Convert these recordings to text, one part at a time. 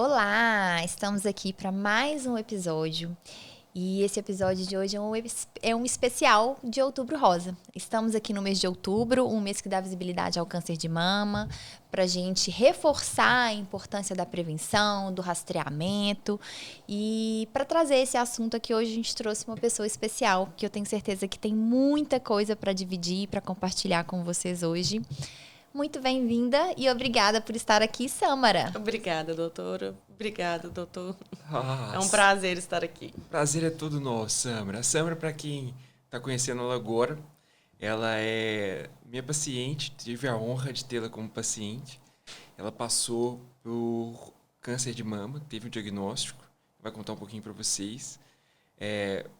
Olá, estamos aqui para mais um episódio e esse episódio de hoje é um especial de Outubro Rosa. Estamos aqui no mês de outubro, um mês que dá visibilidade ao câncer de mama, para a gente reforçar a importância da prevenção, do rastreamento e para trazer esse assunto aqui hoje a gente trouxe uma pessoa especial que eu tenho certeza que tem muita coisa para dividir, para compartilhar com vocês hoje. Muito bem-vinda e obrigada por estar aqui, Sâmara. Obrigada, doutora. Obrigada, doutor. Nossa. É um prazer estar aqui. Prazer é todo nosso, Sâmara. A Sâmara, para quem está conhecendo ela agora, ela é minha paciente, tive a honra de tê-la como paciente. Ela passou por câncer de mama, teve um diagnóstico, vai contar um pouquinho para vocês.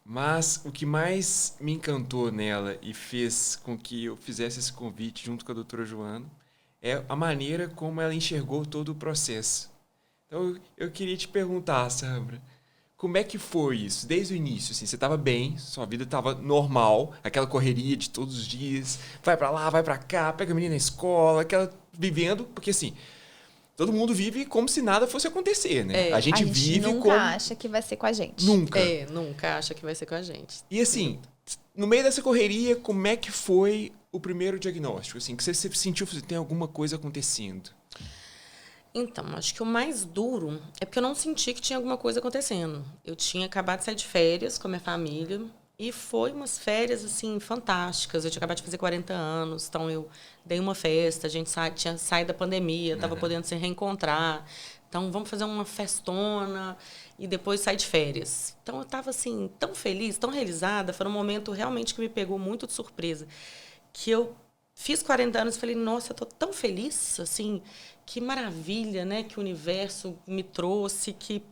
Mas o que mais me encantou nela e fez com que eu fizesse esse convite junto com a doutora Joana é a maneira como ela enxergou todo o processo. Então, eu queria te perguntar, Sâmara, como é que foi isso? Desde o início, assim, você estava bem, sua vida estava normal, aquela correria de todos os dias, vai para lá, vai para cá, pega a menina na escola, aquela vivendo, porque assim, todo mundo vive como se nada fosse acontecer, né? A gente vive nunca como... acha que vai ser com a gente. Nunca. Nunca acha que vai ser com a gente. E assim, no meio dessa correria, como é que foi o primeiro diagnóstico? Assim, que você sentiu que tem alguma coisa acontecendo? Então, acho que o mais duro é porque eu não senti que tinha alguma coisa acontecendo. Eu tinha acabado de sair de férias com a minha família e foi umas férias, assim, fantásticas. Eu tinha acabado de fazer 40 anos, então eu dei uma festa, a gente tinha saído da pandemia, estava podendo se reencontrar. Então, vamos fazer uma festona e depois sair de férias. Então, eu estava, assim, tão feliz, tão realizada. Foi um momento realmente que me pegou muito de surpresa. Que eu fiz 40 anos e falei, nossa, eu estou tão feliz, assim, que maravilha, né? Que o universo me trouxe, que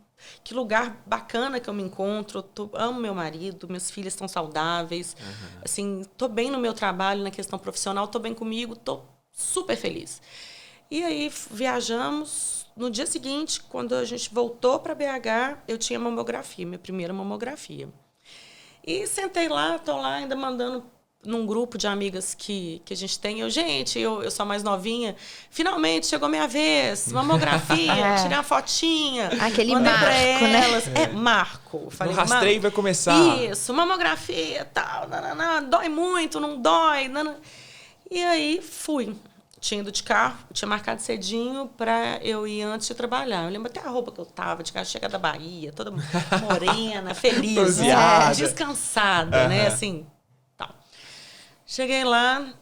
lugar bacana que eu me encontro. Amo meu marido, meus filhos estão saudáveis. Assim, estou bem no meu trabalho, na questão profissional, estou bem comigo, estou super feliz. E aí, viajamos. No dia seguinte, quando a gente voltou para BH, eu tinha mamografia, minha primeira mamografia. E sentei lá, estou lá ainda mandando num grupo de amigas que a gente tem. Eu sou a mais novinha. Finalmente chegou minha vez. Mamografia, tirei uma fotinha. Aquele mandei marco, pra né? elas. Marco. Falei, O rastreio vai começar. Isso, mamografia, tal. Dói muito, não dói. E aí fui. Tinha ido de carro, tinha marcado cedinho para eu ir antes de trabalhar. Eu lembro até a roupa que eu tava, de chegar da Bahia, toda morena, feliz, descansada, né? Assim, tal. Cheguei lá,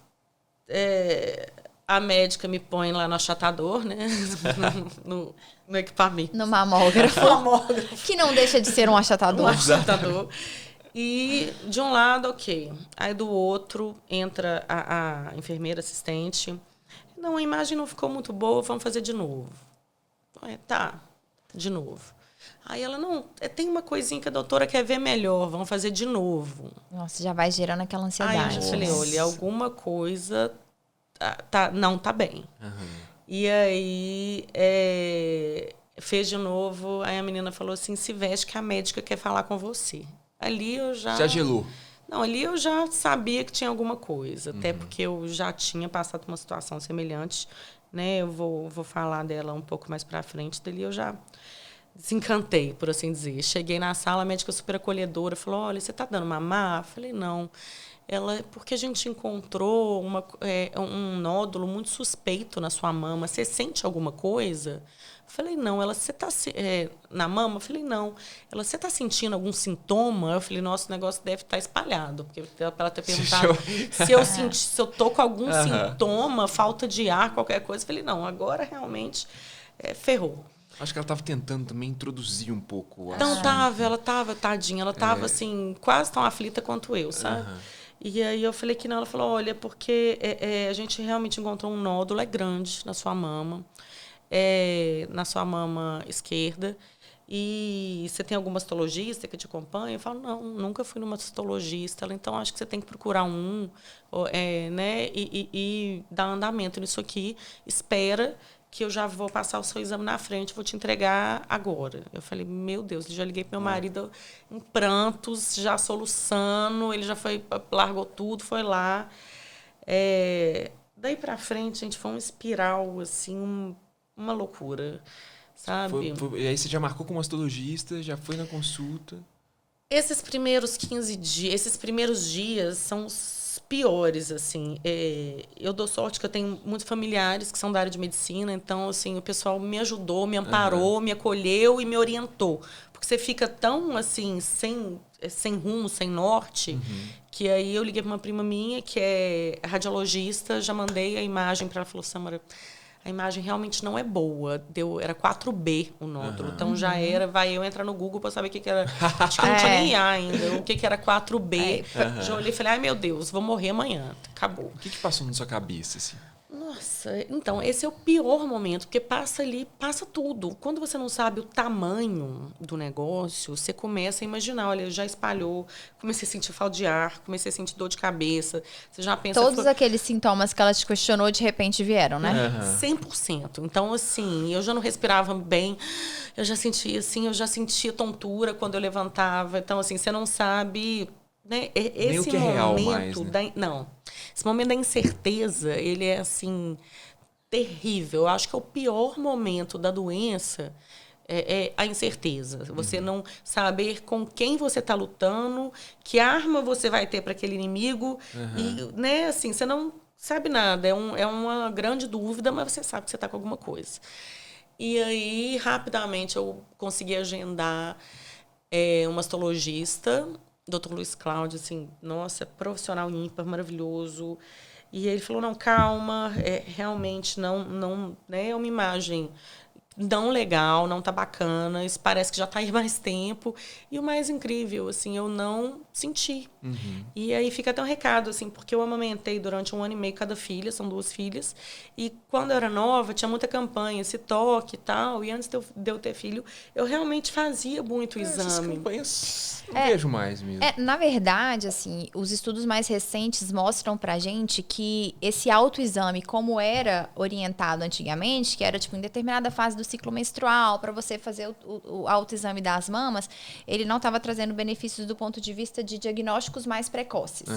a médica me põe lá no achatador, né? no equipamento. No mamógrafo. Que não deixa de ser um achatador. Um achatador. E de um lado, ok. Aí do outro entra a enfermeira assistente. Não, a imagem não ficou muito boa, vamos fazer de novo. Tá, de novo. Aí ela, não, tem uma coisinha que a doutora quer ver melhor, vamos fazer de novo. Nossa, já vai gerando aquela ansiedade. Aí eu falei, olha, alguma coisa não tá bem. E aí fez de novo, aí a menina falou assim, se veste que a médica quer falar com você. Ali eu já gelou? Não, ali eu já sabia que tinha alguma coisa, até porque eu já tinha passado por uma situação semelhante, né? Eu vou falar dela um pouco mais pra frente, dali eu já desencantei, por assim dizer. Cheguei na sala, a médica super acolhedora, falou, olha, você tá dando mamar? Eu falei, não. Ela, porque a gente encontrou um nódulo muito suspeito na sua mama, você sente alguma coisa? Eu falei, não. Ela, você tá na mama? Eu falei, não. Ela, você tá sentindo algum sintoma? Eu falei, nossa, o negócio deve estar espalhado. Porque ela ter perguntado se eu tô com algum sintoma, falta de ar, qualquer coisa. Eu falei, não, agora realmente ferrou. Acho que ela estava tentando também introduzir um pouco. Não, ela tava, tadinha, ela tava assim, quase tão aflita quanto eu, sabe? E aí eu falei que não, ela falou, olha, porque a gente realmente encontrou um nódulo, grande na sua mama. Na sua mama esquerda, e você tem alguma mastologista que te acompanha? Eu falo, não, nunca fui numa mastologista. Ela, então acho que você tem que procurar né, e dar andamento nisso aqui. Espera que eu já vou passar o seu exame na frente, vou te entregar agora. Eu falei, meu Deus, já liguei para meu marido em prantos, já soluçando, ele já foi, largou tudo, foi lá. Daí para frente, gente, foi uma espiral, assim, uma loucura. sabe? E aí você já marcou com o mastologista, já foi na consulta? Esses primeiros 15 dias, esses primeiros dias são os piores, assim. Eu dou sorte que eu tenho muitos familiares que são da área de medicina, então, assim, o pessoal me ajudou, me amparou, me acolheu e me orientou. Porque você fica tão, assim, sem rumo, sem norte, que aí eu liguei para uma prima minha, que é radiologista, já mandei a imagem para ela, falou, Sâmara, a imagem realmente não é boa. Era 4B o nódulo. Então já era, vai eu entrar no Google para saber o que era. Acho que não tinha nem IA ainda. O que era 4B. Já olhei e falei, ai meu Deus, vou morrer amanhã. Acabou. O que passou na sua cabeça, assim? Nossa, então, esse é o pior momento, porque passa ali, passa tudo. Quando você não sabe o tamanho do negócio, você começa a imaginar, olha, já espalhou, comecei a sentir falta de ar, comecei a sentir dor de cabeça. Você já pensa... Todos aqueles sintomas que ela te questionou, de repente vieram, né? 100%. Então, assim, eu já não respirava bem, eu já sentia tontura quando eu levantava. Então, assim, você não sabe... Né? Nem o que é real mais, né? Esse momento da incerteza, ele é, assim, terrível. Eu acho que é o pior momento da doença, é a incerteza. Você não saber com quem você está lutando, que arma você vai ter para aquele inimigo. E, né, assim, você não sabe nada. É uma grande dúvida, mas você sabe que você está com alguma coisa. E aí, rapidamente, eu consegui agendar um mastologista, Dr. Luiz Cláudio, assim, nossa, profissional ímpar, maravilhoso. E ele falou, não, calma, realmente não, né, é uma imagem não legal, não tá bacana, isso parece que já tá aí mais tempo. E o mais incrível, assim, eu não senti. E aí fica até um recado, assim, porque eu amamentei durante 1 ano e meio cada filha, são 2 filhas, e quando eu era nova, tinha muita campanha, esse toque e tal, e antes de eu ter filho, eu realmente fazia muito exame. Essas campanhas não vejo mais mesmo. Na verdade, assim, os estudos mais recentes mostram pra gente que esse autoexame, como era orientado antigamente, que era, tipo, em determinada fase do ciclo menstrual, para você fazer o autoexame das mamas, ele não estava trazendo benefícios do ponto de vista de diagnósticos mais precoces.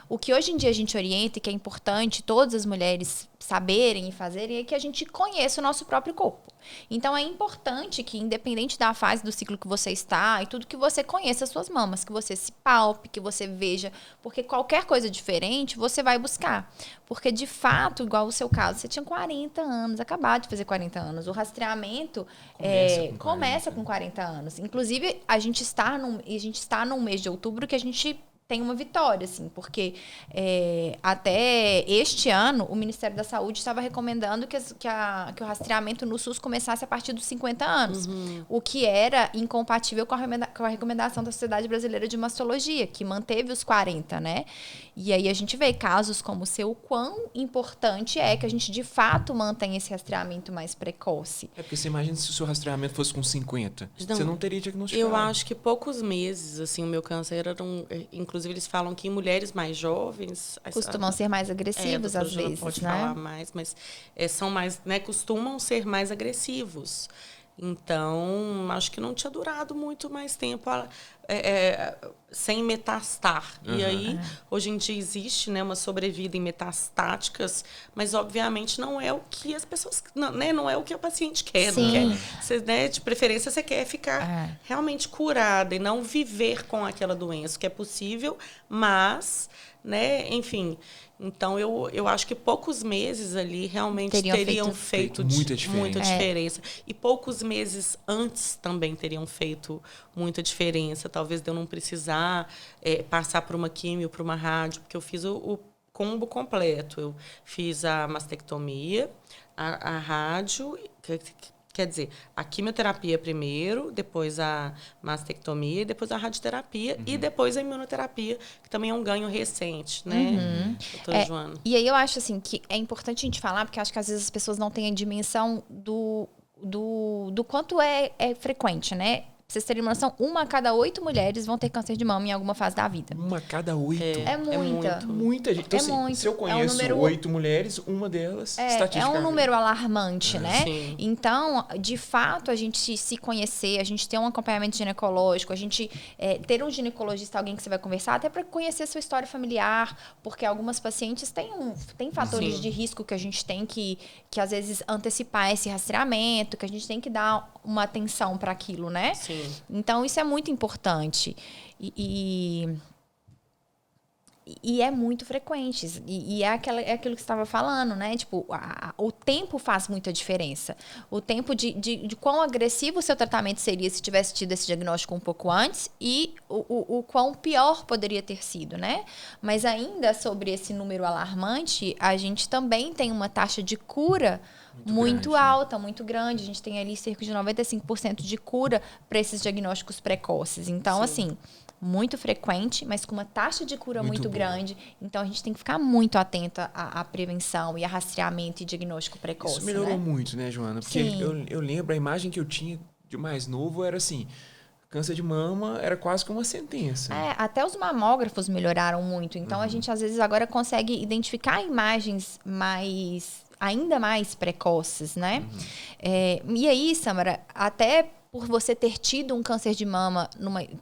O que hoje em dia a gente orienta e que é importante todas as mulheres saberem e fazerem é que a gente conheça o nosso próprio corpo. Então, é importante que, independente da fase do ciclo que você está e tudo, que você conheça as suas mamas, que você se palpe, que você veja, porque qualquer coisa diferente você vai buscar. Porque, de fato, igual o seu caso, você tinha 40 anos, acabado de fazer 40 anos. O rastreamento começa com 40 anos. Inclusive, a gente está num mês de outubro que a gente tem uma vitória, assim, porque até este ano o Ministério da Saúde estava recomendando que o rastreamento no SUS começasse a partir dos 50 anos, o que era incompatível com a recomendação da Sociedade Brasileira de Mastologia, que manteve os 40, né? E aí a gente vê casos como o seu, o quão importante é que a gente de fato mantenha esse rastreamento mais precoce. Porque você imagina se o seu rastreamento fosse com 50, você não teria diagnosticado. Eu acho que poucos meses, assim, o meu câncer era inclusive, eles falam que em mulheres mais jovens... Costumam ser mais agressivos, às vezes, pode né? falar mais, mas são mais, né, costumam ser mais agressivos. Então, acho que não tinha durado muito mais tempo sem metastar. E aí, hoje em dia, existe, né, uma sobrevida em metastáticas, mas, obviamente, não é o que as pessoas... Não é o que a paciente quer. Sim. Não quer, você, né, de preferência, você quer ficar realmente curada e não viver com aquela doença, que é possível, mas, né, enfim... Então, eu acho que poucos meses ali realmente teriam feito muita diferença. E poucos meses antes também teriam feito muita diferença. Talvez de eu não precisar passar por uma químio, por uma rádio, porque eu fiz o combo completo. Eu fiz a mastectomia, a rádio... Quer dizer, a quimioterapia primeiro, depois a mastectomia, depois a radioterapia e depois a imunoterapia, que também é um ganho recente, né, doutora Joana? E aí eu acho assim que é importante a gente falar, porque acho que às vezes as pessoas não têm a dimensão do quanto é frequente, né? vocês terem uma noção, 1 a cada 8 mulheres vão ter câncer de mama em alguma fase da vida. 1 a cada 8. É muita. Muita gente. Então, É assim, muito. se eu É um conheço número- 8 mulheres, uma delas, É estatisticamente. um número alarmante, né? Sim. Então, de fato, a gente se conhecer, a gente ter um acompanhamento ginecológico, a gente ter um ginecologista, alguém que você vai conversar, até para conhecer a sua história familiar, porque algumas pacientes têm fatores Sim. de risco que a gente tem que às vezes, antecipar esse rastreamento, que a gente tem que dar uma atenção para aquilo, né? Sim. Então, isso é muito importante. E é muito frequente. E é aquilo que você estava falando, né? Tipo, o tempo faz muita diferença. O tempo de quão agressivo o seu tratamento seria se tivesse tido esse diagnóstico um pouco antes e o quão pior poderia ter sido, né? Mas ainda sobre esse número alarmante, a gente também tem uma taxa de cura muito grande, né? alta, muito grande. A gente tem ali cerca de 95% de cura para esses diagnósticos precoces. Então, assim, muito frequente, mas com uma taxa de cura muito Muito boa. grande. Então, a gente tem que ficar muito atenta à prevenção e a rastreamento e diagnóstico precoce. Isso melhorou né? muito, né, Joana? Porque Sim. eu lembro, a imagem que eu tinha de mais novo era assim, câncer de mama era quase que uma sentença. Até os mamógrafos melhoraram muito. Então, a gente, às vezes, agora consegue identificar imagens ainda mais precoces, né? E aí, Samara, até por você ter tido um câncer de mama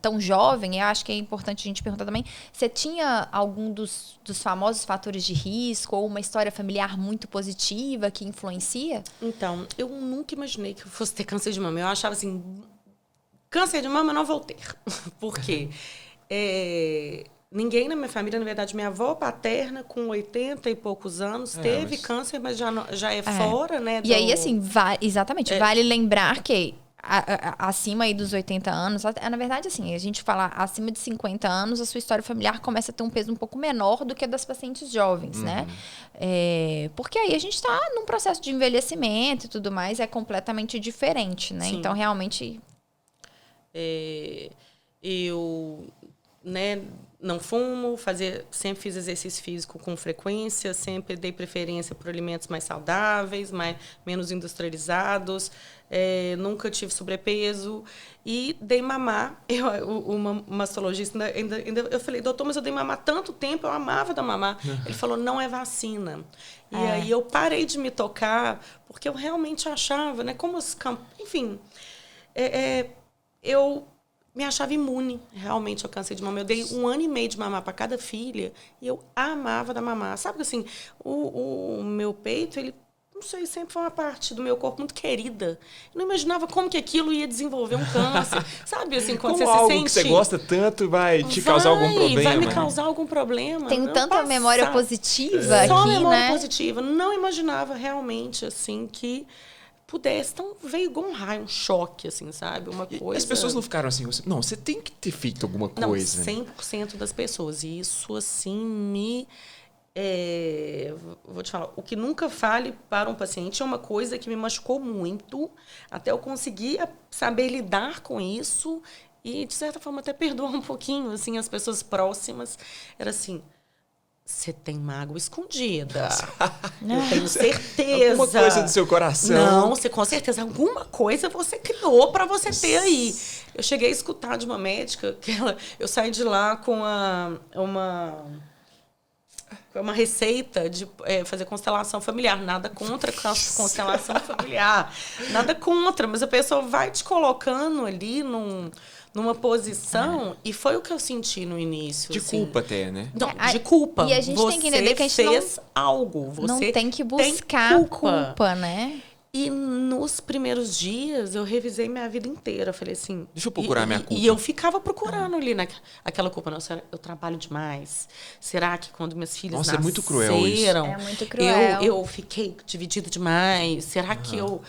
tão jovem, eu acho que é importante a gente perguntar também, você tinha algum dos famosos fatores de risco ou uma história familiar muito positiva que influencia? Então, eu nunca imaginei que eu fosse ter câncer de mama. Eu achava assim, câncer de mama eu não vou ter. Por quê? Ninguém na minha família, na verdade, minha avó paterna, com 80 e poucos anos, teve câncer, mas já é fora, né? E aí, assim, exatamente, vale lembrar que acima aí dos 80 anos, na verdade, assim, a gente fala acima de 50 anos, a sua história familiar começa a ter um peso um pouco menor do que a das pacientes jovens, né? Porque aí a gente tá num processo de envelhecimento e tudo mais, é completamente diferente, né? Sim. Então, realmente... Eu, né, não fumo, sempre fiz exercício físico com frequência, sempre dei preferência por alimentos mais saudáveis, menos industrializados, nunca tive sobrepeso e dei mamar. Uma mastologista ainda eu falei, doutor, mas eu dei mamar tanto tempo, eu amava dar mamar. Ele falou, não é vacina. E aí eu parei de me tocar, porque eu realmente achava, né, enfim, eu me achava imune realmente ao câncer de mama. Eu dei 1 ano e meio de mamar para cada filha e eu amava dar mamar. Sabe assim, o meu peito, ele, não sei, sempre foi uma parte do meu corpo muito querida. Eu não imaginava como que aquilo ia desenvolver um câncer. Sabe assim, quando Como você algo se sente... que você gosta tanto vai te causar algum problema. Vai me né? causar algum problema. Tem Não tanta passar. memória positiva Só aqui, memória né? positiva. Não imaginava realmente, assim, que pudesse. Então, veio igual um raio, um choque, assim, sabe? Uma E coisa... as pessoas não ficaram assim, você tem que ter feito alguma coisa. Não, 100% das pessoas. E isso, assim, vou te falar, o que nunca fale para um paciente é uma coisa que me machucou muito, até eu conseguir saber lidar com isso e, de certa forma, até perdoar um pouquinho, assim, as pessoas próximas. Era assim... Você tem mágoa escondida. Eu tenho certeza. Alguma coisa do seu coração. Não, você com certeza. Alguma coisa você criou para você ter aí. Eu cheguei a escutar de uma médica que eu saí de lá com uma receita de fazer constelação familiar. Nada contra constelação familiar. Nada contra, mas a pessoa vai te colocando ali numa posição, e foi o que eu senti no início. De assim. culpa até, né? Não, de culpa. E a gente tem que entender que a gente fez algo. Você não tem que buscar culpa, né? E nos primeiros dias, eu revisei minha vida inteira. Eu falei assim... Deixa eu procurar minha culpa. E eu ficava procurando ali aquela culpa. Não, será eu trabalho demais? Será que quando minhas filhas Nossa, nasceram... é muito cruel isso. É muito cruel. Eu fiquei dividida demais? Será que eu...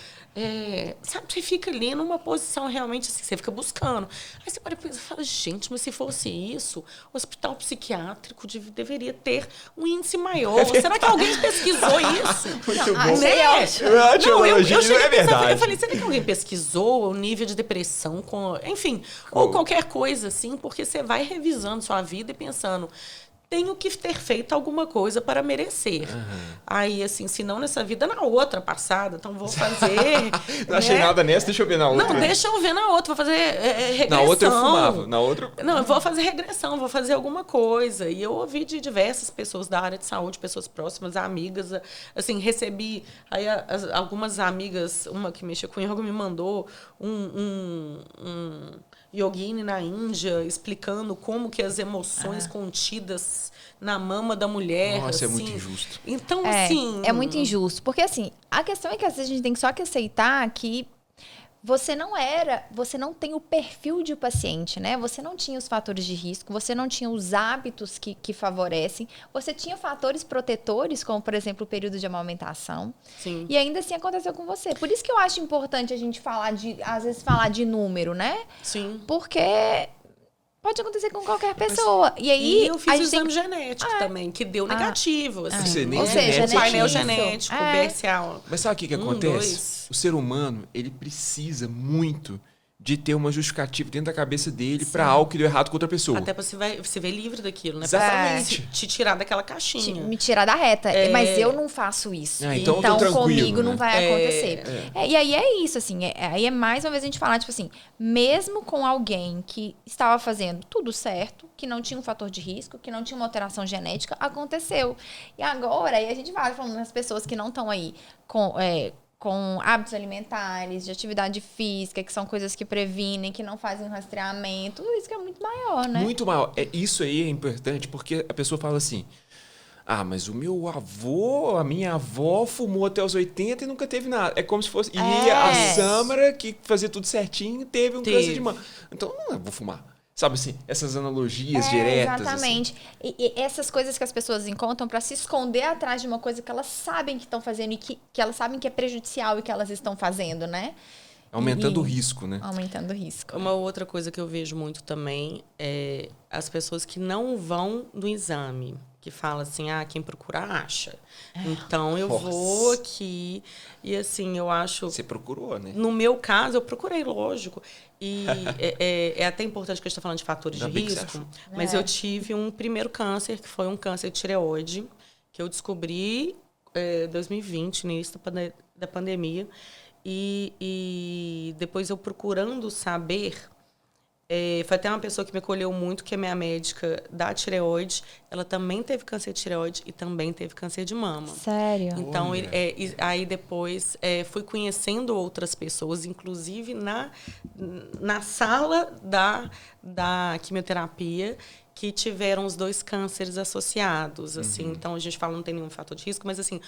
sabe, você fica ali numa posição realmente assim, você fica buscando. Aí você para e fala, gente, mas se fosse isso, o hospital psiquiátrico deveria ter um índice maior. Será que alguém pesquisou isso? Muito bom. Eu cheguei é a pensar, verdade. eu falei, será que alguém pesquisou o nível de depressão, enfim, ou qualquer coisa assim, porque você vai revisando sua vida e pensando, tenho que ter feito alguma coisa para merecer. Aí, assim, se não nessa vida, na outra passada. Então, vou fazer... Não achei nada nessa, deixa eu ver na outra. Não, deixa eu ver na outra. Vou fazer regressão. Na outra eu fumava. Na outra... Não, eu vou fazer regressão, vou fazer alguma coisa. E eu ouvi de diversas pessoas da área de saúde, pessoas próximas, amigas. Assim, recebi... Aí algumas amigas, uma que mexia com yoga, me mandou um yogini na Índia, explicando como que as emoções contidas na mama da mulher. Nossa, assim. é muito injusto. Então, assim... É muito injusto. Porque, assim, a questão é que às vezes a gente tem só que aceitar que você não tem o perfil de paciente, né? Você não tinha os fatores de risco, você não tinha os hábitos que favorecem, você tinha fatores protetores, como, por exemplo, o período de amamentação. Sim. E ainda assim aconteceu com você. Por isso que eu acho importante a gente às vezes falar de número, né? Sim. Porque pode acontecer com qualquer pessoa. E aí eu fiz o exame genético também, que deu negativo. Assim, Você nem Ou seja, genético. painel isso. genético, É. BRCA. Mas sabe o que acontece? 2. O ser humano, ele precisa muito de ter uma justificativa dentro da cabeça dele para algo que deu errado com outra pessoa. Até pra você ver livre daquilo, né? Exatamente. Pra te tirar daquela caixinha. Me tirar da reta. Mas eu não faço isso. Ah, então eu tô tranquilo, comigo né? não vai acontecer. E aí é isso, assim. Aí é mais uma vez a gente falar, tipo assim, mesmo com alguém que estava fazendo tudo certo, que não tinha um fator de risco, que não tinha uma alteração genética, aconteceu. E agora, aí a gente vai falando das pessoas que não estão aí com hábitos alimentares, de atividade física, que são coisas que previnem, que não fazem rastreamento, tudo isso que é muito maior, né? Muito maior. Isso aí é importante porque a pessoa fala assim: ah, mas o meu avô, a minha avó fumou até os 80 e nunca teve nada. É como se fosse... E a Samara, que fazia tudo certinho, teve um câncer de mama. Então, não, eu vou fumar. Sabe assim, essas analogias diretas. Exatamente. Assim. E essas coisas que as pessoas encontram para se esconder atrás de uma coisa que elas sabem que estão fazendo e que elas sabem que é prejudicial e que elas estão fazendo, né? Aumentando o risco, né? Aumentando o risco. Uma outra coisa que eu vejo muito também é as pessoas que não vão no exame. Que fala assim, quem procura acha. Então, eu vou aqui. E assim, eu acho... Você procurou, né? No meu caso, eu procurei, lógico. E é até importante que a gente está falando de fatores de risco. Mas eu tive um primeiro câncer, que foi um câncer de tireoide, que eu descobri em 2020, no início da pandemia. E depois eu procurando saber... foi até uma pessoa que me acolheu muito, que é minha médica da tireoide. Ela também teve câncer de tireoide e também teve câncer de mama. Sério? Então, aí depois fui conhecendo outras pessoas, inclusive na sala da quimioterapia, que tiveram os 2 cânceres associados. Assim. Então, a gente fala não tem nenhum fator de risco, mas assim...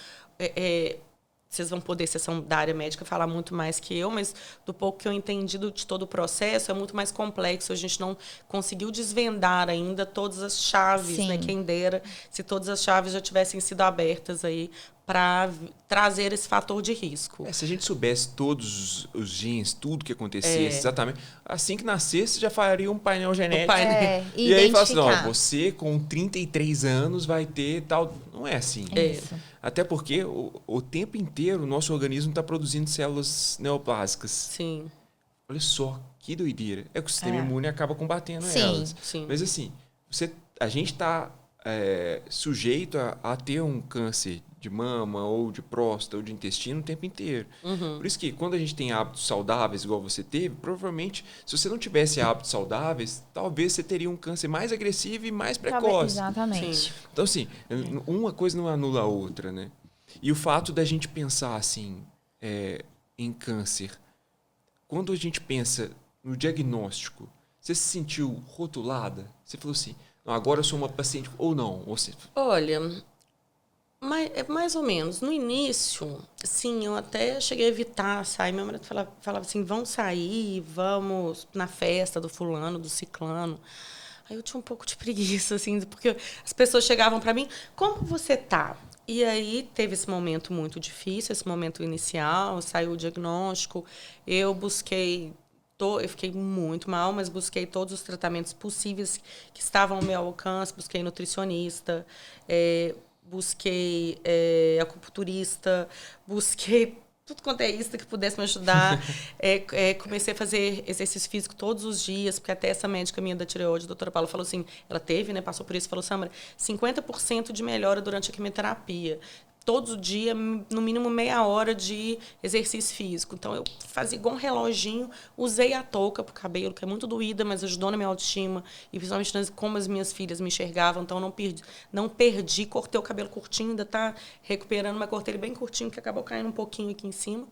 vocês vão poder, vocês são da área médica, falar muito mais que eu, mas do pouco que eu entendi de todo o processo, é muito mais complexo. A gente não conseguiu desvendar ainda todas as chaves, né? Quem dera se todas as chaves já tivessem sido abertas aí para trazer esse fator de risco. Se a gente soubesse todos os genes, tudo que acontecia, exatamente, assim que nascesse, já faria um painel genético. E aí fala assim, não, você com 33 anos vai ter tal... Não é assim. Isso. Até porque o tempo inteiro o nosso organismo está produzindo células neoplásicas. Sim. Olha só, que doideira. É que o sistema imune acaba combatendo elas. Sim. Mas assim, a gente está sujeito a ter um câncer de mama, ou de próstata, ou de intestino o tempo inteiro. Por isso que quando a gente tem hábitos saudáveis, igual você teve, provavelmente, se você não tivesse hábitos saudáveis, talvez você teria um câncer mais agressivo e mais precoce. Exatamente. Sim. Então, assim, uma coisa não anula a outra, né? E o fato da gente pensar, assim, em câncer, quando a gente pensa no diagnóstico, você se sentiu rotulada? Você falou assim, não, agora eu sou uma paciente, ou não? Ou você... Olha... mais ou menos. No início, sim, eu até cheguei a evitar sair. Meu marido falava assim, vamos sair, vamos na festa do fulano, do ciclano. Aí eu tinha um pouco de preguiça, assim, porque as pessoas chegavam para mim, como você tá? E aí teve esse momento muito difícil, esse momento inicial, saiu o diagnóstico, eu fiquei muito mal, mas busquei todos os tratamentos possíveis que estavam ao meu alcance, busquei nutricionista, busquei acupunturista, busquei tudo quanto é isso que pudesse me ajudar. Comecei a fazer exercício físico todos os dias, porque até essa médica minha da tireoide, a doutora Paula, falou assim, ela teve, né, passou por isso, falou, Samara, 50% de melhora durante a quimioterapia. Todo dia, no mínimo meia hora de exercício físico. Então, eu fazia igual um reloginho, usei a touca pro cabelo, que é muito doída, mas ajudou na minha autoestima. E principalmente como as minhas filhas me enxergavam. Então, não perdi, cortei o cabelo curtinho, ainda tá recuperando, mas cortei ele bem curtinho, que acabou caindo um pouquinho aqui em cima.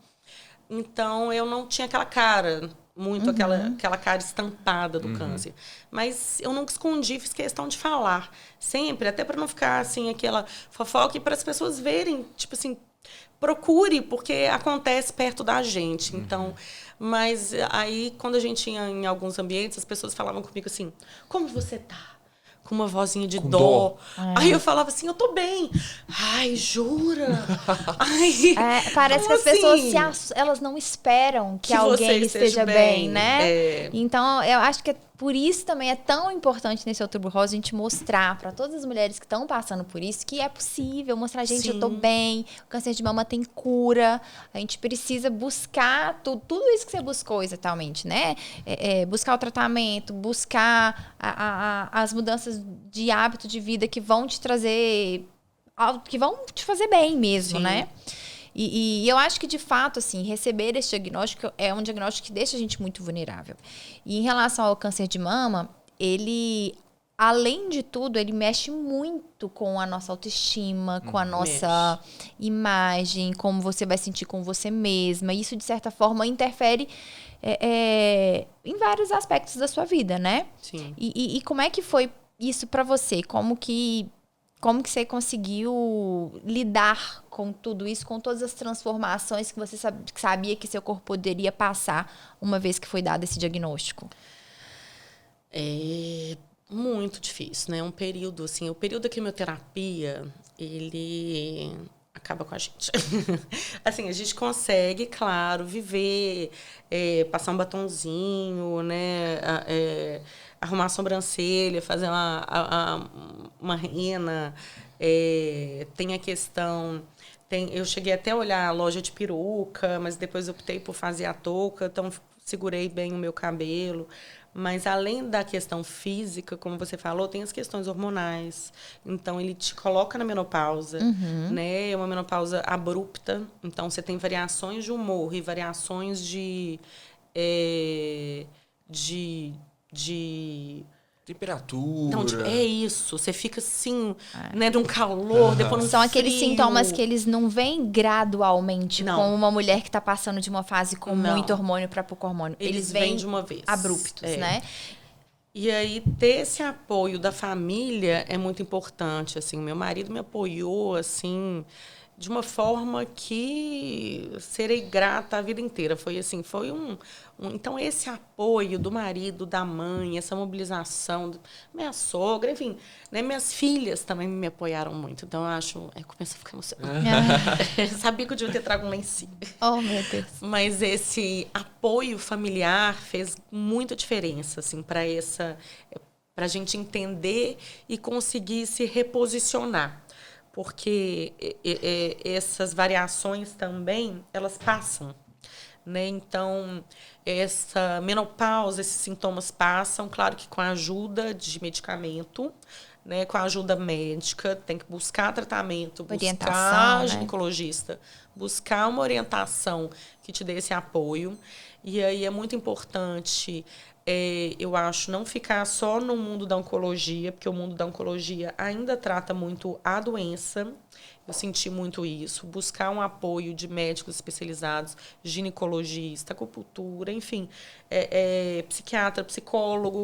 Então, eu não tinha aquela cara, muito aquela cara estampada do câncer. Mas eu nunca escondi, fiz questão de falar. Sempre, até para não ficar assim, aquela fofoca, e para as pessoas verem, tipo assim, procure, porque acontece perto da gente. Então, mas aí, quando a gente ia em alguns ambientes, as pessoas falavam comigo assim, como você tá? Com uma vozinha de dó. Aí eu falava assim, eu tô bem. Ai, jura? Ai, parece que as pessoas elas não esperam que alguém esteja bem, né? Então, eu acho que por isso também é tão importante nesse Outubro Rosa a gente mostrar para todas as mulheres que estão passando por isso que é possível, mostrar, gente, eu tô bem, o câncer de mama tem cura, a gente precisa buscar tudo isso que você buscou exatamente, né? Buscar o tratamento, buscar as mudanças de hábito de vida que vão te trazer, que vão te fazer bem mesmo, né? E eu acho que, de fato, assim, receber esse diagnóstico é um diagnóstico que deixa a gente muito vulnerável. E em relação ao câncer de mama, ele, além de tudo, ele mexe muito com a nossa autoestima, com a nossa imagem, como você vai sentir com você mesma. Isso, de certa forma, interfere em vários aspectos da sua vida, né? Sim. E como é que foi isso pra você? Como que você conseguiu lidar com tudo isso, com todas as transformações que você sabia que seu corpo poderia passar uma vez que foi dado esse diagnóstico? É muito difícil, né? Um período, assim, o período da quimioterapia, ele acaba com a gente. Assim, a gente consegue, claro, viver, passar um batonzinho, né? Arrumar a sobrancelha, fazer uma rena. Tem a questão... eu cheguei até a olhar a loja de peruca, mas depois optei por fazer a touca, então segurei bem o meu cabelo. Mas, além da questão física, como você falou, tem as questões hormonais. Então, ele te coloca na menopausa, né? É uma menopausa abrupta. Então, você tem variações de humor e variações de temperatura. Então, é isso. Você fica assim, né, de um calor, depois num São aqueles frio. sintomas que eles não vêm gradualmente, Não. como uma mulher que está passando de uma fase com muito hormônio para pouco hormônio. Eles vêm de uma vez. Abruptos, né? E aí, ter esse apoio da família é muito importante. Assim, meu marido me apoiou, assim, de uma forma que serei grata a vida inteira. Foi assim, então, esse apoio do marido, da mãe, essa mobilização, minha sogra, enfim, né, minhas filhas também me apoiaram muito. Então, eu acho... começa a ficar emocionada. Sabia que eu devia ter trago um lencinho. Oh, meu Deus. Mas esse apoio familiar fez muita diferença, assim, para a gente entender e conseguir se reposicionar. Porque essas variações também, elas passam, né? Então, essa menopausa, esses sintomas passam, claro que com a ajuda de medicamento, né? Com a ajuda médica, tem que buscar tratamento, buscar ginecologista, buscar uma orientação que te dê esse apoio. E aí é muito importante... eu acho, não ficar só no mundo da oncologia, porque o mundo da oncologia ainda trata muito a doença. Eu senti muito isso. Buscar um apoio de médicos especializados, ginecologista, acupuntura, enfim, psiquiatra, psicólogo,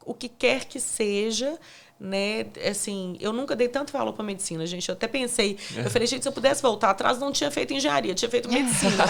o que quer que seja, né? Assim, eu nunca dei tanto valor para medicina, gente. Eu até pensei, eu falei, gente, se eu pudesse voltar atrás, não tinha feito engenharia, tinha feito medicina.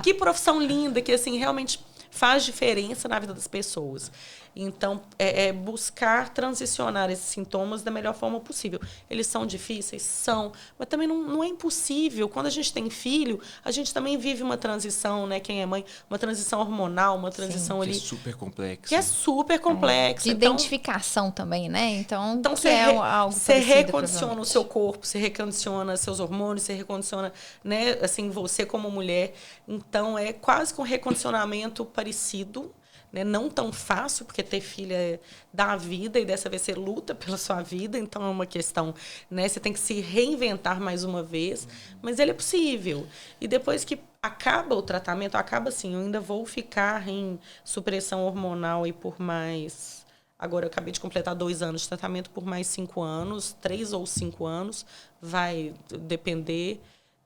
Que profissão linda, que assim, realmente faz diferença na vida das pessoas. Então, é buscar transicionar esses sintomas da melhor forma possível. Eles são difíceis? São. Mas também não é impossível. Quando a gente tem filho, a gente também vive uma transição, né? Quem é mãe, uma transição hormonal, uma transição ali... Que é super complexo. Que é super complexo. De identificação também, né? Então você algo você parecido, recondiciona o seu corpo, você recondiciona seus hormônios, você recondiciona, né, assim, você como mulher. Então, é quase que um recondicionamento parecido, né? Não tão fácil, porque ter filho é dar a vida e dessa vez você luta pela sua vida, então é uma questão, né? Você tem que se reinventar mais uma vez, mas ele é possível. E depois que acaba o tratamento, acaba assim, eu ainda vou ficar em supressão hormonal e por mais... Agora, eu acabei de completar 2 anos de tratamento, por mais 5 anos, 3 ou 5 anos, vai depender,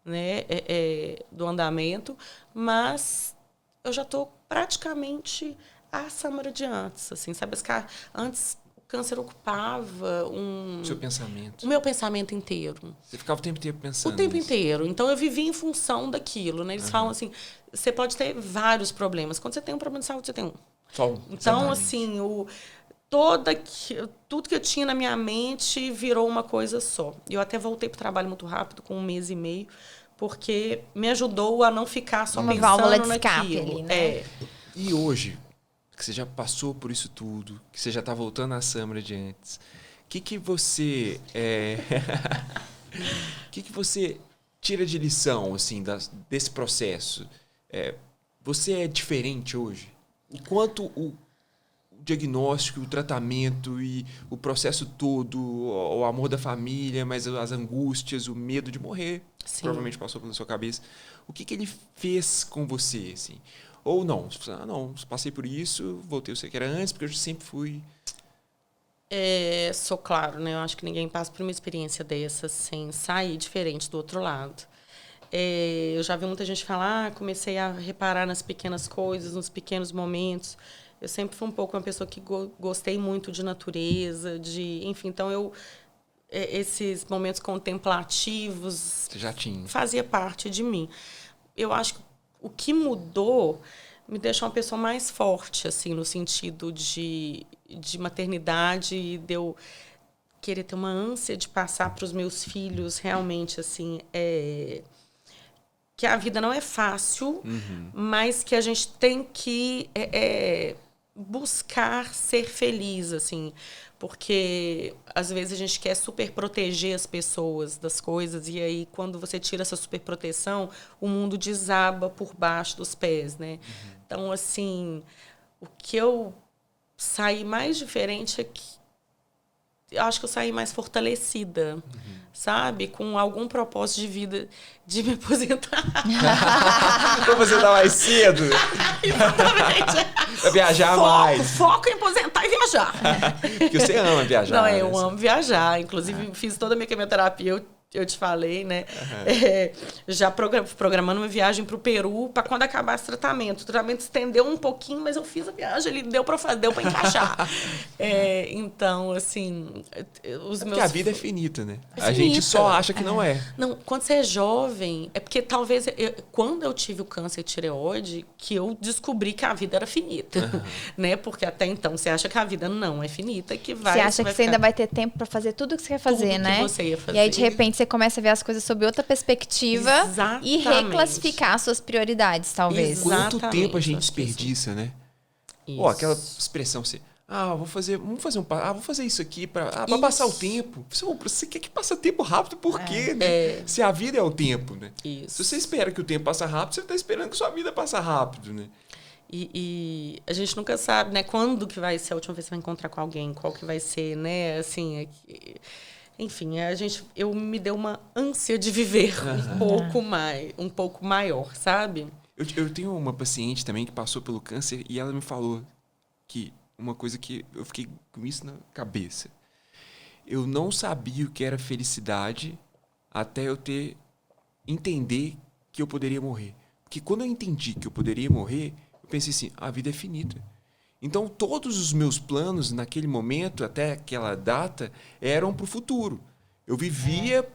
né, do andamento, mas eu já estou praticamente a Sâmara de antes, assim, sabe? Antes o câncer ocupava Seu pensamento. o meu pensamento inteiro. Você ficava o tempo inteiro pensando O tempo nisso. inteiro. Então, eu vivia em função daquilo, né? Eles falam assim, você pode ter vários problemas. Quando você tem um problema de saúde, você tem um. Só um. Então, Exatamente. assim, tudo que eu tinha na minha mente virou uma coisa só. Eu até voltei para o trabalho muito rápido, com 1 mês e meio, porque me ajudou a não ficar só uma pensando válvula de escape naquilo. ali, né? E hoje, que você já passou por isso tudo, que você já tá voltando à Sâmara de antes, o que você... que você tira de lição, assim, desse processo? Você é diferente hoje? O quanto o diagnóstico, o tratamento e o processo todo, o amor da família, mas as angústias, o medo de morrer, Sim. provavelmente passou pela sua cabeça. O que ele fez com você, assim? Ou não, não, passei por isso, voltei a ser que era antes, porque eu sempre fui... Sou claro, né? Eu acho que ninguém passa por uma experiência dessa sem sair diferente do outro lado. Eu já vi muita gente falar, comecei a reparar nas pequenas coisas, nos pequenos momentos. Eu sempre fui um pouco uma pessoa que gostei muito de natureza, enfim, então esses momentos contemplativos Você já tinha. fazia parte de mim. Eu acho que o que mudou me deixou uma pessoa mais forte, assim, no sentido de maternidade e de eu querer ter uma ânsia de passar para os meus filhos realmente, assim, que a vida não é fácil, mas que a gente tem que buscar ser feliz, assim, porque às vezes a gente quer super proteger as pessoas das coisas e aí quando você tira essa super proteção, o mundo desaba por baixo dos pés, né? Então, assim, o que eu saí mais diferente é que eu acho que eu saí mais fortalecida, sabe? Com algum propósito de vida de me aposentar. Como você tá mais cedo? Exatamente. Pra viajar mais. Foco em aposentar e viajar. Porque você ama viajar. Não, né? eu amo viajar. Inclusive, fiz toda a minha quimioterapia. Eu te falei, né? Já programando uma viagem para o Peru para quando acabasse o tratamento. O tratamento estendeu um pouquinho, mas eu fiz a viagem, ele deu para encaixar. Então, assim, os meus... Porque a vida é finita, né? É a gente finita. só acha que não é. Não, quando você é jovem, é porque talvez... quando eu tive o câncer de tireoide, que eu descobri que a vida era finita. Né? Porque até então você acha que a vida não é finita, que vai... Você acha que você ainda vai ter tempo para fazer tudo o que você quer fazer, tudo né? que você ia fazer. E aí, de repente, você começa a ver as coisas sob outra perspectiva. Exatamente. E reclassificar suas prioridades, talvez. Quanto Exatamente, tempo a acho gente que desperdiça, né? Isso. Ó, aquela expressão assim, vou fazer isso aqui pra passar o tempo. Você quer que passe tempo rápido por quê, né? Se a vida é o tempo, né? Isso. Se você espera que o tempo passe rápido, você tá esperando que sua vida passe rápido, né? E a gente nunca sabe, né? Quando que vai ser a última vez que você vai encontrar com alguém, qual que vai ser, né? Assim, enfim, eu me deu uma ânsia de viver um pouco maior, sabe? Eu tenho uma paciente também que passou pelo câncer e ela me falou que uma coisa que eu fiquei com isso na cabeça. Eu não sabia o que era felicidade até eu entender que eu poderia morrer. Porque quando eu entendi que eu poderia morrer, eu pensei assim, a vida é finita. Então, todos os meus planos naquele momento, até aquela data, eram para o futuro. Eu vivia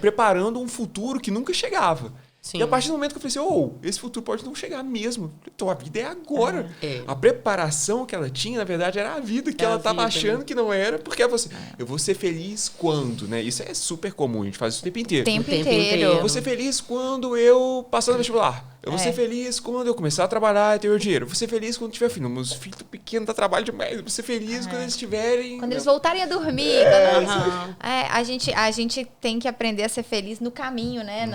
preparando um futuro que nunca chegava. Sim. E a partir do momento que eu falei assim, esse futuro pode não chegar mesmo. Então a vida é agora. É. A preparação que ela tinha, na verdade, era a vida que ela estava achando, né, que não era, porque ela falou assim, eu vou ser feliz quando, né? Isso é super comum, a gente faz isso o tempo inteiro. Tempo inteiro. Eu vou ser feliz quando eu passar no vestibular. Eu vou ser feliz quando eu começar a trabalhar e ter o dinheiro. Eu vou ser feliz quando tiver filho. Meus filhos pequenos dá trabalho demais. Eu vou ser feliz quando eles estiverem... Quando eles voltarem a dormir. A gente tem que aprender a ser feliz no caminho, né?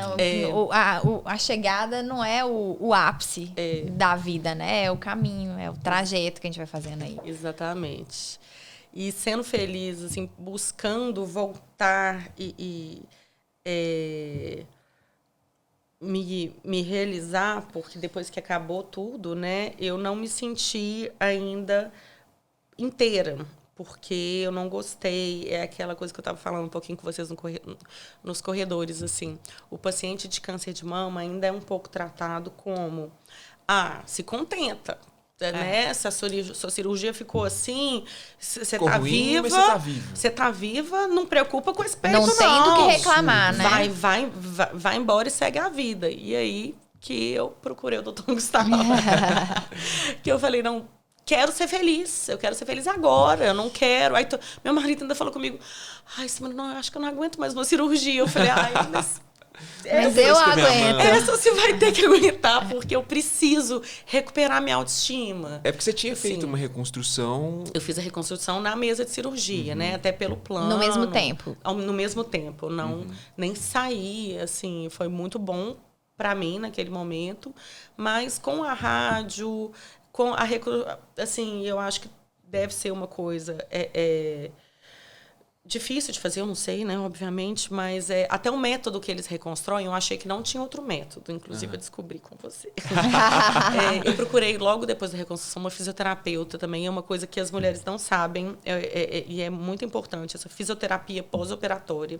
A chegada não é o ápice da vida, né? É o caminho, é o trajeto que a gente vai fazendo aí. Exatamente. E sendo feliz, assim, buscando voltar me realizar, porque depois que acabou tudo, né, eu não me senti ainda inteira, porque eu não gostei. É aquela coisa que eu estava falando um pouquinho com vocês nos corredores, assim. O paciente de câncer de mama ainda é um pouco tratado como, se contenta, né? Se a sua cirurgia ficou assim, você tá viva, você tá viva, não preocupa com esse peito, não. Não tem do que reclamar, né? Vai embora e segue a vida. E aí que eu procurei o Dr. Gustavo. Que eu falei, não, quero ser feliz, eu quero ser feliz agora, eu não quero. Aí meu marido ainda falou comigo, Simone, não, eu acho que eu não aguento mais uma cirurgia. Eu falei, mas eu aguento. Essa você vai ter que aguentar, porque eu preciso recuperar minha autoestima. É porque você tinha feito uma reconstrução... Eu fiz a reconstrução na mesa de cirurgia, né? Até pelo plano. No mesmo tempo? No mesmo tempo. Não, nem saí, assim, foi muito bom para mim naquele momento. Mas com a rádio, com a... Assim, eu acho que deve ser uma coisa... difícil de fazer, eu não sei, né, obviamente, mas até o método que eles reconstroem, eu achei que não tinha outro método, inclusive eu descobri com você. Eu procurei logo depois da reconstrução uma fisioterapeuta também, é uma coisa que as mulheres não sabem, e é muito importante, essa fisioterapia pós-operatória.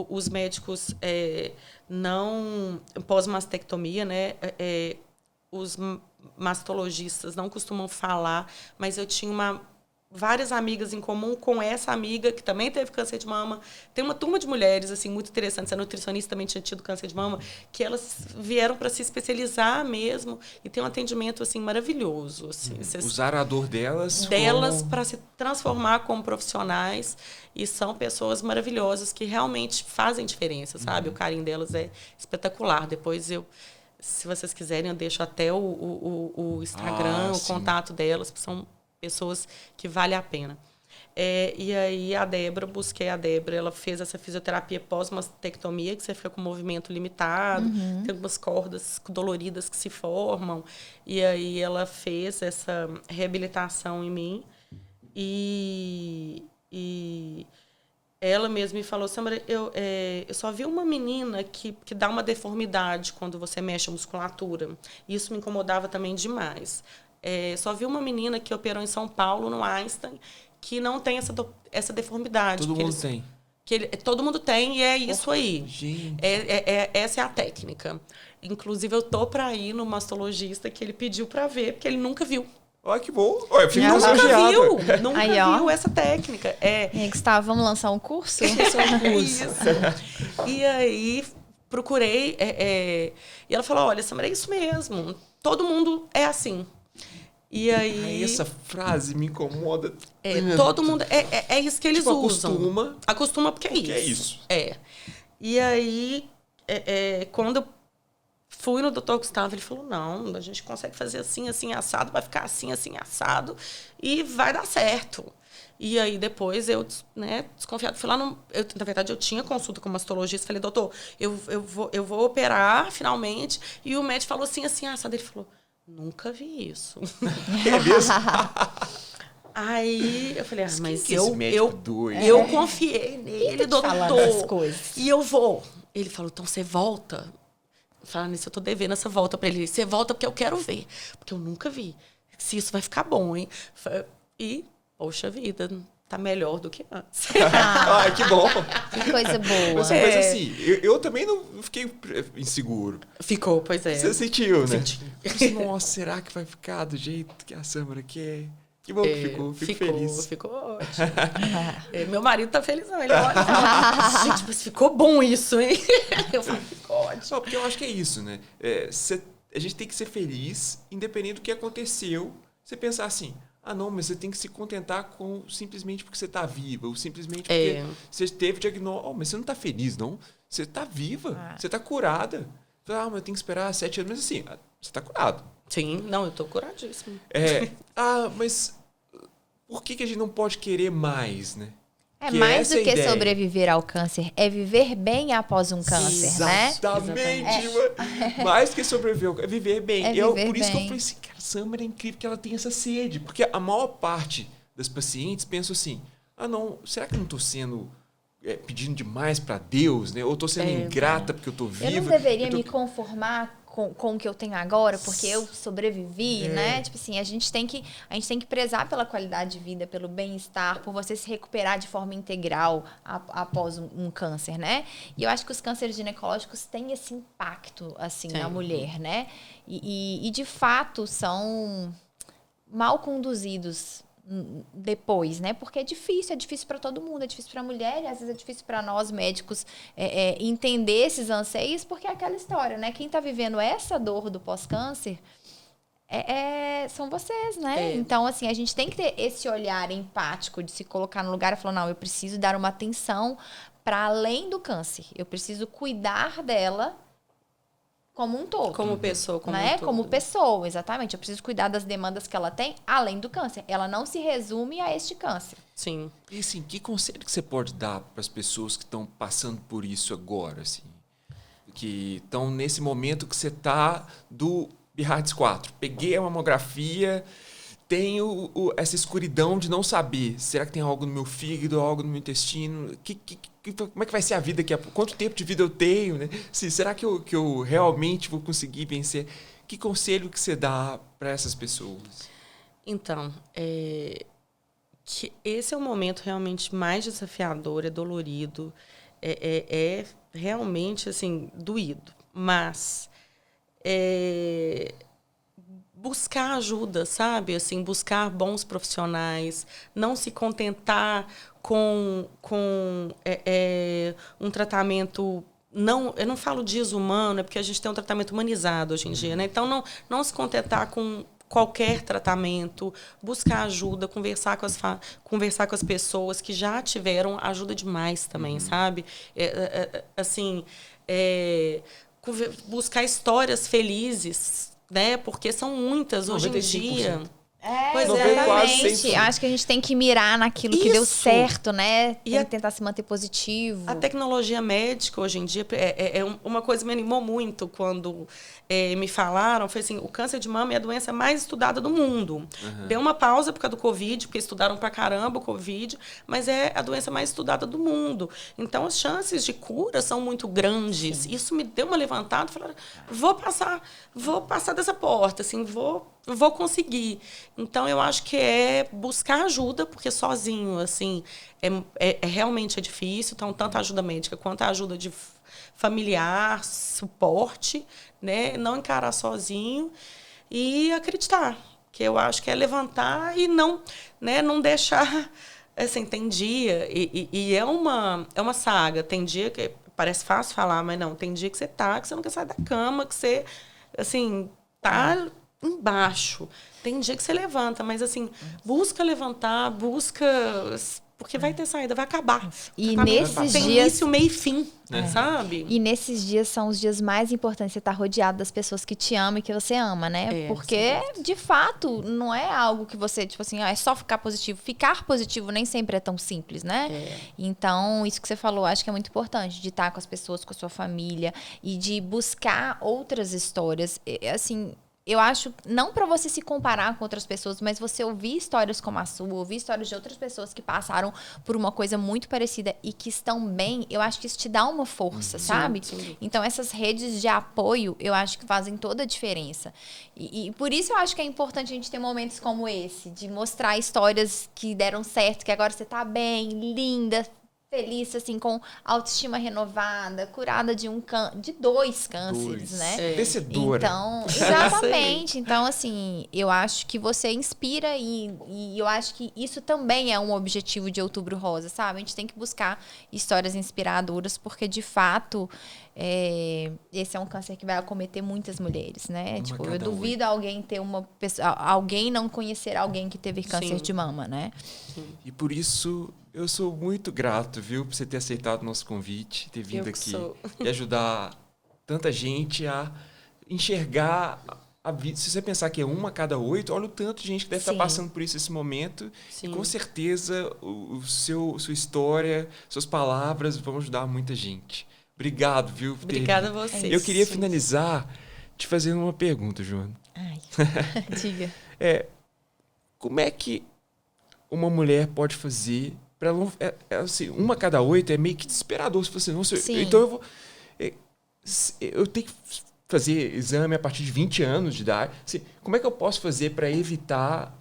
Os médicos não... Pós-mastectomia, né, os mastologistas não costumam falar, mas eu tinha várias amigas em comum com essa amiga que também teve câncer de mama. Tem uma turma de mulheres assim muito interessante. A nutricionista também tinha tido câncer de mama, que elas vieram para se especializar mesmo e tem um atendimento assim maravilhoso. Assim. Usaram a dor delas para se transformar como profissionais, e são pessoas maravilhosas que realmente fazem diferença, sabe? O carinho delas é espetacular. Depois se vocês quiserem, eu deixo até o Instagram, o contato delas, que são pessoas que vale a pena. E aí busquei a Débora, ela fez essa fisioterapia pós-mastectomia, que você fica com movimento limitado, tem algumas cordas doloridas que se formam, e aí ela fez essa reabilitação em mim, e ela mesma me falou, Samara, eu só vi uma menina que dá uma deformidade quando você mexe a musculatura, e isso me incomodava também demais. Só vi uma menina que operou em São Paulo, no Einstein, que não tem essa deformidade. Todo mundo tem. Todo mundo tem, e é isso aí. Gente. Essa é a técnica. Inclusive, eu tô para ir no mastologista que ele pediu para ver, porque ele nunca viu. Olha que bom. Eu fico nunca viu essa técnica. E aí, Gustavo, vamos lançar um curso? Isso. E aí, procurei. E ela falou, olha, Samara, é isso mesmo. Todo mundo é assim. E aí... Essa frase me incomoda. Todo mundo... É isso que eles usam. Acostuma porque é isso. E aí, quando eu fui no Dr. Gustavo, ele falou, não, a gente consegue fazer assim, assim, assado, vai ficar assim, assim, assado, e vai dar certo. E aí, depois, eu, desconfiado, fui lá na verdade, eu tinha consulta com o mastologista, falei, doutor, eu vou operar, finalmente, e o médico falou assim, assim, assado. Ele falou, nunca vi isso. É mesmo? Aí eu falei, mas eu confiei nele, doutor. E eu vou. Ele falou, então você volta. Falando nisso, eu tô devendo essa volta pra ele. Você volta porque eu quero ver. Porque eu nunca vi. Se isso vai ficar bom, hein? E, poxa vida, tá melhor do que antes. Que bom. Que coisa boa. Mas assim, eu também não fiquei inseguro. Ficou, pois é. Você sentiu, né? Senti. Nossa, será que vai ficar do jeito que a Samara quer? Que bom que ficou. Fico feliz. Ficou ótimo. Meu marido tá felizão. Ele olha e fala, gente, mas ficou bom isso, hein? Eu falo, ficou ótimo. verdade. Não, porque eu acho que é isso, né? A gente tem que ser feliz, independente do que aconteceu. Você pensar assim, não, mas você tem que se contentar com simplesmente porque você está viva, ou simplesmente porque você teve diagnóstico. Mas você não está feliz, não. Você está viva, você está curada. Mas eu tenho que esperar 7 anos. Mas assim, você está curado. Sim, não, eu tô curadíssimo. Mas por que a gente não pode querer mais, né? Mais do que sobreviver ao câncer, é viver bem após um câncer, né? Exatamente. Mais que sobreviver, é viver bem. Por isso que eu falei assim, cara, a Samara é incrível que ela tem essa sede. Porque a maior parte das pacientes pensam assim, não, será que eu não estou sendo... pedindo demais para Deus, né? Ou estou sendo ingrata porque eu estou viva. Eu não deveria me conformar com o que eu tenho agora, porque eu sobrevivi, né? Tipo assim, a gente tem que prezar pela qualidade de vida, pelo bem-estar, por você se recuperar de forma integral após um câncer, né? E eu acho que os cânceres ginecológicos têm esse impacto, assim, na mulher, né? E de fato, são mal conduzidos depois, né? Porque é difícil para todo mundo, é difícil para a mulher e às vezes é difícil para nós médicos entender esses anseios, porque é aquela história, né? Quem está vivendo essa dor do pós-câncer são vocês, né? Então, assim, a gente tem que ter esse olhar empático de se colocar no lugar e falar, não, eu preciso dar uma atenção para além do câncer, eu preciso cuidar dela como um todo. Como pessoa, né? Como pessoa, exatamente. Eu preciso cuidar das demandas que ela tem, além do câncer. Ela não se resume a este câncer. Sim. E assim, que conselho que você pode dar para as pessoas que estão passando por isso agora, assim? Que estão nesse momento que você está do Behards 4. Peguei a mamografia, tenho essa escuridão de não saber. Será que tem algo no meu fígado, algo no meu intestino? Como é que vai ser a vida aqui? Quanto tempo de vida eu tenho? Né? Será que eu realmente vou conseguir vencer? Que conselho que você dá para essas pessoas? Então, que esse é o momento realmente mais desafiador, é dolorido, é realmente assim, doído. Mas buscar ajuda, sabe? Assim, buscar bons profissionais, não se contentar com um tratamento... eu não falo desumano, é porque a gente tem um tratamento humanizado hoje em dia, né? Então, não se contentar com qualquer tratamento, buscar ajuda, conversar com as pessoas que já tiveram, ajuda demais também, sabe? Buscar histórias felizes, né? Porque são muitas 95%. Hoje em dia. Pois exatamente. Acho que a gente tem que mirar naquilo que deu certo, né? Tem que tentar se manter positivo. A tecnologia médica hoje em dia uma coisa que me animou muito quando me falaram, foi assim, o câncer de mama é a doença mais estudada do mundo. Deu uma pausa por causa do Covid, porque estudaram pra caramba o Covid, mas é a doença mais estudada do mundo. Então, as chances de cura são muito grandes. Sim. Isso me deu uma levantada, falei, vou passar dessa porta, assim, vou conseguir. Então, eu acho que é buscar ajuda, porque sozinho, assim, realmente é difícil. Então, tanto a ajuda médica quanto a ajuda de familiar, suporte, né? Não encarar sozinho e acreditar. Que eu acho que é levantar e não deixar... Assim, tem dia... E é uma saga. Tem dia que parece fácil falar, mas não. Tem dia que você não quer sair da cama, que você, assim, tá... embaixo. Tem dia que você levanta, mas assim, busca levantar, porque vai ter saída, vai acabar. E nesses tem dias... início, meio e fim, sabe? E nesses dias são os dias mais importantes. Você estar rodeado das pessoas que te amam e que você ama, né? Porque, de fato, não é algo que você, tipo assim, é só ficar positivo. Ficar positivo nem sempre é tão simples, né? Então, isso que você falou, acho que é muito importante, de estar com as pessoas, com a sua família e de buscar outras histórias. Assim... Eu acho, não para você se comparar com outras pessoas, mas você ouvir histórias como a sua, ouvir histórias de outras pessoas que passaram por uma coisa muito parecida e que estão bem, eu acho que isso te dá uma força, sabe? Sim. Então, essas redes de apoio, eu acho que fazem toda a diferença. E por isso eu acho que é importante a gente ter momentos como esse, de mostrar histórias que deram certo, que agora você tá bem, linda, feliz, assim, com autoestima renovada, curada de dois cânceres, né? Vencedora. Então, exatamente. Então, assim, eu acho que você inspira e eu acho que isso também é um objetivo de Outubro Rosa, sabe? A gente tem que buscar histórias inspiradoras, porque, de fato, esse é um câncer que vai acometer muitas mulheres, né? Uma Tipo, eu cada duvido alguém ter uma pessoa, alguém não conhecer alguém que teve câncer Sim. de mama, né? E por isso eu sou muito grato, viu, por você ter aceitado o nosso convite, ter vindo Eu que aqui sou. e ajudar tanta gente a enxergar a vida. Se você pensar que é 1 a cada 8, olha o tanto de gente que deve estar Sim. passando por isso nesse momento. Sim. E com certeza sua história, suas palavras vão ajudar muita gente. Obrigado, viu? Por ter Obrigada a vindo. vocês. Eu queria finalizar te fazendo uma pergunta, Joana. Ai, diga. Como é que uma mulher pode fazer para assim, 1 a cada 8 é meio que desesperador se você não. Sim. Então eu tenho que fazer exame a partir de 20 anos de idade. Assim, como é que eu posso fazer para evitar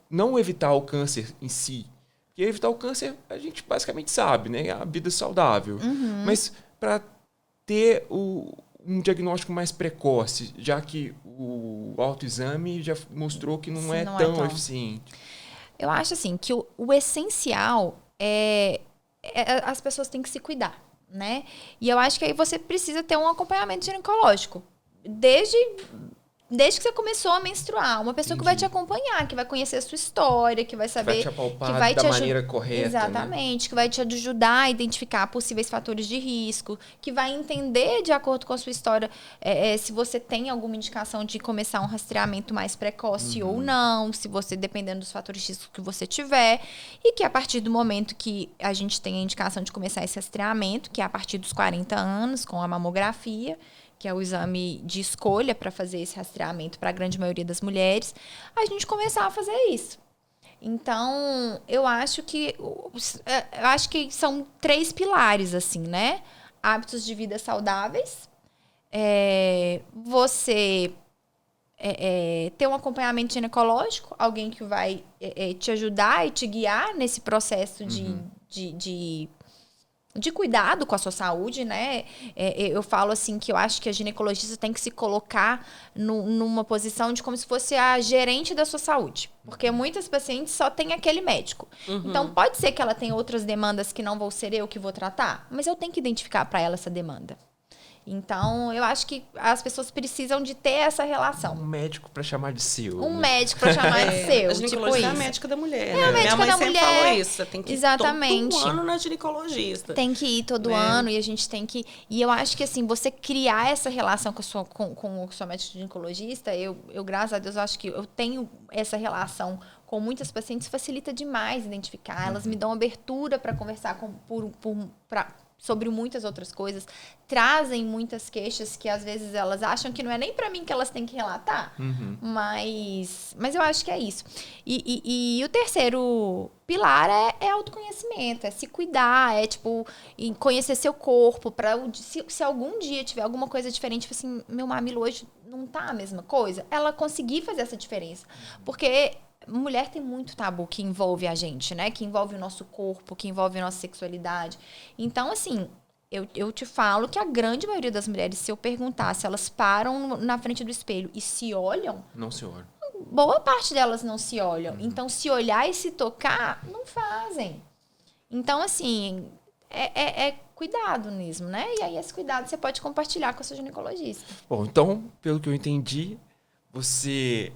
não evitar o câncer em si? Porque evitar o câncer a gente basicamente sabe, né? É a vida saudável. Mas para ter um diagnóstico mais precoce, já que o autoexame já mostrou que não Sim, é não é tão tão. eficiente. Eu acho assim que o essencial as pessoas têm que se cuidar, né? E eu acho que aí você precisa ter um acompanhamento ginecológico. Desde que você começou a menstruar. Uma pessoa que vai te acompanhar, que vai conhecer a sua história, que vai saber... Vai te apalpar que vai da te maneira correta, exatamente, né? Que vai te ajudar a identificar possíveis fatores de risco, que vai entender, de acordo com a sua história, se você tem alguma indicação de começar um rastreamento mais precoce ou não, se você, dependendo dos fatores de risco que você tiver, e que a partir do momento que a gente tem a indicação de começar esse rastreamento, que é a partir dos 40 anos, com a mamografia, que é o exame de escolha para fazer esse rastreamento para a grande maioria das mulheres, a gente começar a fazer isso. Então, eu acho que são 3 pilares, assim, né? Hábitos de vida saudáveis, você ter um acompanhamento ginecológico, alguém que vai te ajudar e te guiar nesse processo de cuidado com a sua saúde, né? Eu falo assim que eu acho que a ginecologista tem que se colocar numa posição de como se fosse a gerente da sua saúde. Porque muitas pacientes só têm aquele médico. Então, pode ser que ela tenha outras demandas que não vou ser eu que vou tratar, mas eu tenho que identificar para ela essa demanda. Então, eu acho que as pessoas precisam de ter essa relação. Um médico para chamar de seu. Um né? médico para chamar de seu. A ginecologista é a isso. médica da mulher, a né? médica Minha mãe da sempre mulher. falou isso. Você tem que ir Exatamente. todo ano na ginecologista. Tem que ir todo ano e a gente tem que... E eu acho que, assim, você criar essa relação com a sua médica ginecologista, eu, graças a Deus, acho que eu tenho essa relação com muitas pacientes, facilita demais identificar. Elas me dão abertura para conversar sobre muitas outras coisas, trazem muitas queixas que às vezes elas acham que não é nem para mim que elas têm que relatar, mas eu acho que é isso. E o terceiro pilar é autoconhecimento, é se cuidar, conhecer seu corpo, para se algum dia tiver alguma coisa diferente, assim, meu mamilo hoje não tá a mesma coisa, ela conseguir fazer essa diferença, porque mulher tem muito tabu que envolve a gente, né? Que envolve o nosso corpo, que envolve a nossa sexualidade. Então, assim, eu te falo que a grande maioria das mulheres, se eu perguntar se elas param na frente do espelho e se olham... Não se olha. Boa parte delas não se olham. Então, se olhar e se tocar, não fazem. Então, assim, cuidado mesmo, né? E aí, esse cuidado você pode compartilhar com a sua ginecologista. Bom, então, pelo que eu entendi, você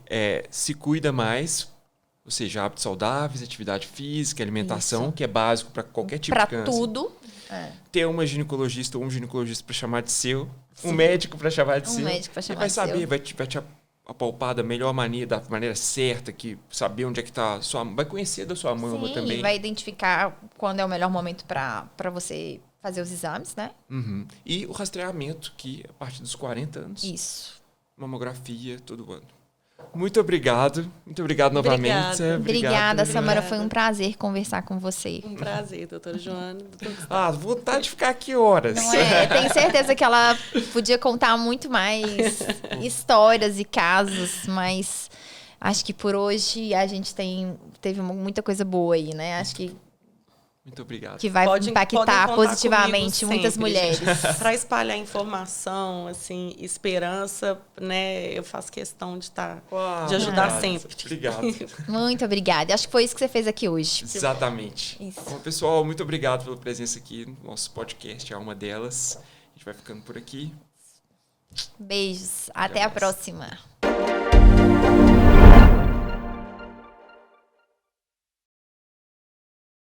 se cuida mais, ou seja, hábitos saudáveis, atividade física, alimentação, Isso. que é básico para qualquer tipo Pra de câncer. tudo. Ter uma ginecologista ou um ginecologista para chamar de seu, Sim. um médico para chamar de Um seu. médico pra chamar e vai de saber, seu. vai te apalpar da melhor maneira, da maneira certa, que saber onde é que está sua, vai conhecer da sua mama Sim, também. vai identificar quando é o melhor momento para você fazer os exames, né? E o rastreamento, que a partir dos 40 anos, Isso. mamografia todo ano. Muito obrigado novamente. Obrigada. Sam. Obrigada, Samara. Obrigada. Foi um prazer conversar com você. Um prazer, doutora Joana. Vontade de ficar aqui horas. Não é? Tenho certeza que ela podia contar muito mais histórias e casos, mas acho que por hoje a gente teve muita coisa boa aí, né? Acho que Muito obrigado. que vai Podem impactar contar positivamente comigo muitas sempre, mulheres. Para espalhar informação, assim, esperança, né? Eu faço questão de de ajudar obrigado. sempre. Obrigado. Muito obrigada. Acho que foi isso que você fez aqui hoje. Exatamente. Isso. Bom, pessoal, muito obrigado pela presença aqui no nosso podcast, a Alma Delas. gente vai ficando por aqui. Beijos. Até a mais. próxima.